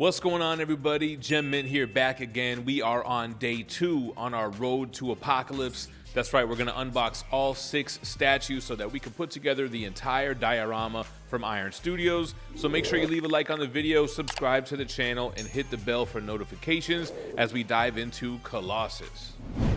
What's going on, everybody? GemMint here, back again. We are on day 2 on our road to Apocalypse. That's right, we're going to unbox all 6 statues so that we can put together the entire diorama from Iron Studios. So make sure you leave a like on the video, subscribe to the channel, and hit the bell for notifications as we dive into Colossus.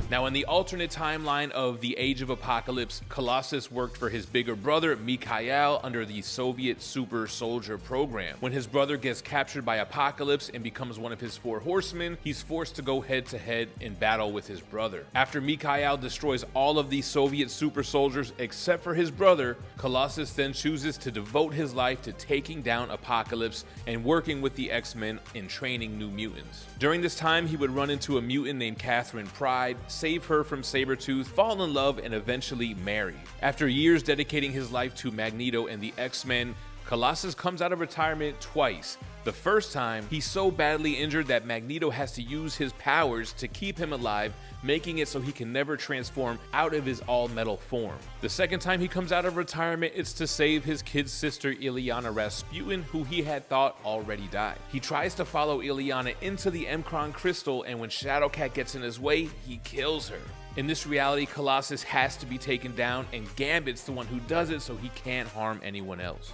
Now, in the alternate timeline of the Age of Apocalypse, Colossus worked for his bigger brother, Mikhail, under the Soviet Super Soldier program. When his brother gets captured by Apocalypse and becomes one of his 4 horsemen, he's forced to go head-to-head in battle with his brother. After Mikhail destroys all of the Soviet super soldiers except for his brother, Colossus then chooses to devote his life to taking down Apocalypse and working with the X-Men in training new mutants. During this time, he would run into a mutant named Catherine Pride, save her from Sabretooth, fall in love, and eventually marry. After years dedicating his life to Magneto and the X-Men, Colossus comes out of retirement twice. The first time, he's so badly injured that Magneto has to use his powers to keep him alive, making it so he can never transform out of his all-metal form. The second time he comes out of retirement, it's to save his kid sister Illyana Rasputin, who he had thought already died. He tries to follow Illyana into the M'Kraan crystal, and when Shadowcat gets in his way, he kills her. In this reality, Colossus has to be taken down, and Gambit's the one who does it so he can't harm anyone else.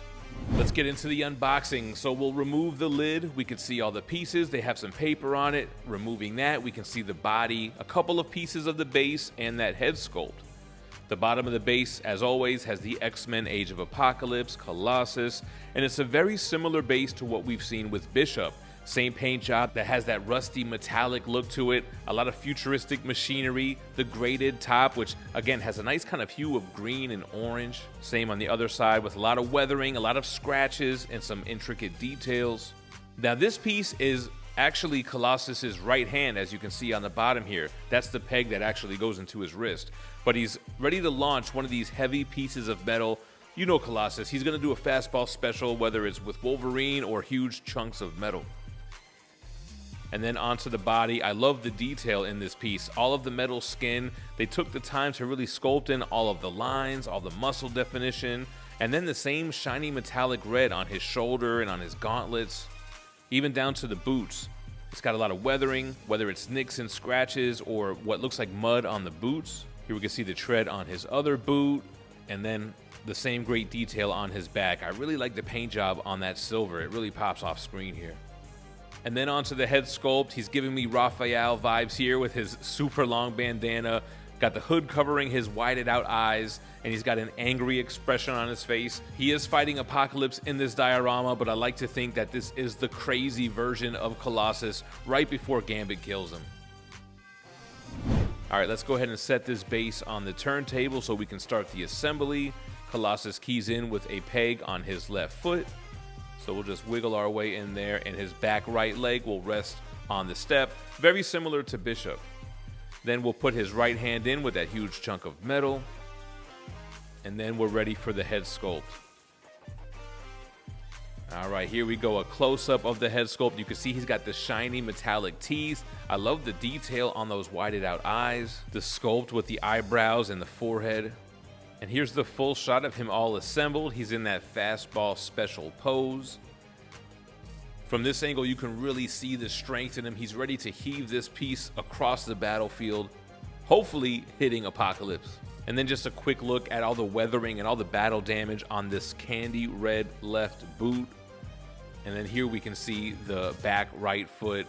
Let's get into the unboxing. So we'll remove the lid. We can see all the pieces. They have some paper on it. Removing that, we can see the body, a couple of pieces of the base, and that head sculpt. The bottom of the base, as always, has the X-Men Age of Apocalypse, Colossus, and it's a very similar base to what we've seen with Bishop. Same paint job that has that rusty metallic look to it, a lot of futuristic machinery, the graded top, which again has a nice kind of hue of green and orange. Same on the other side with a lot of weathering, a lot of scratches, and some intricate details. Now this piece is actually Colossus's right hand, as you can see on the bottom here. That's the peg that actually goes into his wrist. But he's ready to launch one of these heavy pieces of metal. You know Colossus, he's gonna do a fastball special, whether it's with Wolverine or huge chunks of metal. And then onto the body. I love the detail in this piece. All of the metal skin, they took the time to really sculpt in all of the lines, all the muscle definition, and then the same shiny metallic red on his shoulder and on his gauntlets, even down to the boots. It's got a lot of weathering, whether it's nicks and scratches or what looks like mud on the boots. Here we can see the tread on his other boot, and then the same great detail on his back. I really like the paint job on that silver. It really pops off screen here. And then onto the head sculpt. He's giving me Raphael vibes here with his super long bandana, got the hood covering his whited out eyes, and he's got an angry expression on his face. He is fighting Apocalypse in this diorama, but I like to think that this is the crazy version of Colossus right before Gambit kills him. All right, let's go ahead and set this base on the turntable so we can start the assembly. Colossus keys in with a peg on his left foot. So we'll just wiggle our way in there, and his back right leg will rest on the step, very similar to Bishop. Then we'll put his right hand in with that huge chunk of metal, and then we're ready for the head sculpt. All right, here we go, a close-up of the head sculpt. You can see he's got the shiny metallic teeth. I love the detail on those whited out eyes, the sculpt with the eyebrows and the forehead. And here's the full shot of him all assembled. He's in that fastball special pose. From this angle, you can really see the strength in him. He's ready to heave this piece across the battlefield, hopefully hitting Apocalypse. And then just a quick look at all the weathering and all the battle damage on this candy red left boot. And then here we can see the back right foot.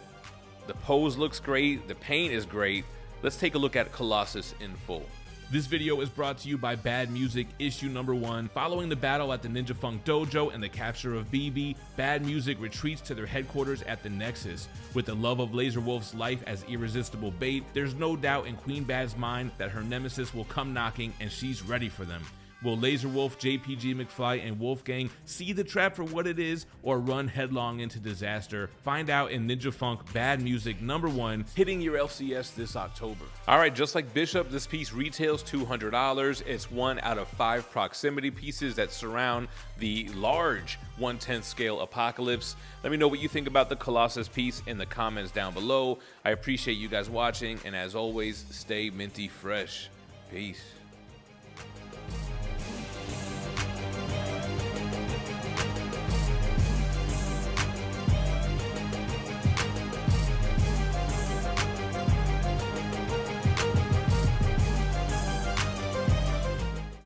The pose looks great. The paint is great. Let's take a look at Colossus in full. This video is brought to you by Bad Music issue number 1. Following the battle at the Ninja Funk Dojo and the capture of BB, Bad Music retreats to their headquarters at the Nexus. With the love of Laser Wolf's life as irresistible bait, there's no doubt in Queen Bad's mind that her nemesis will come knocking, and she's ready for them. Will Laser Wolf, JPG McFly, and Wolfgang see the trap for what it is or run headlong into disaster? Find out in Ninja Funk Bad Music number 1, hitting your LCS this October. All right, just like Bishop, this piece retails $200. It's 1 out of 5 proximity pieces that surround the large 1/10 scale Apocalypse. Let me know what you think about the Colossus piece in the comments down below. I appreciate you guys watching, and as always, stay minty fresh. Peace.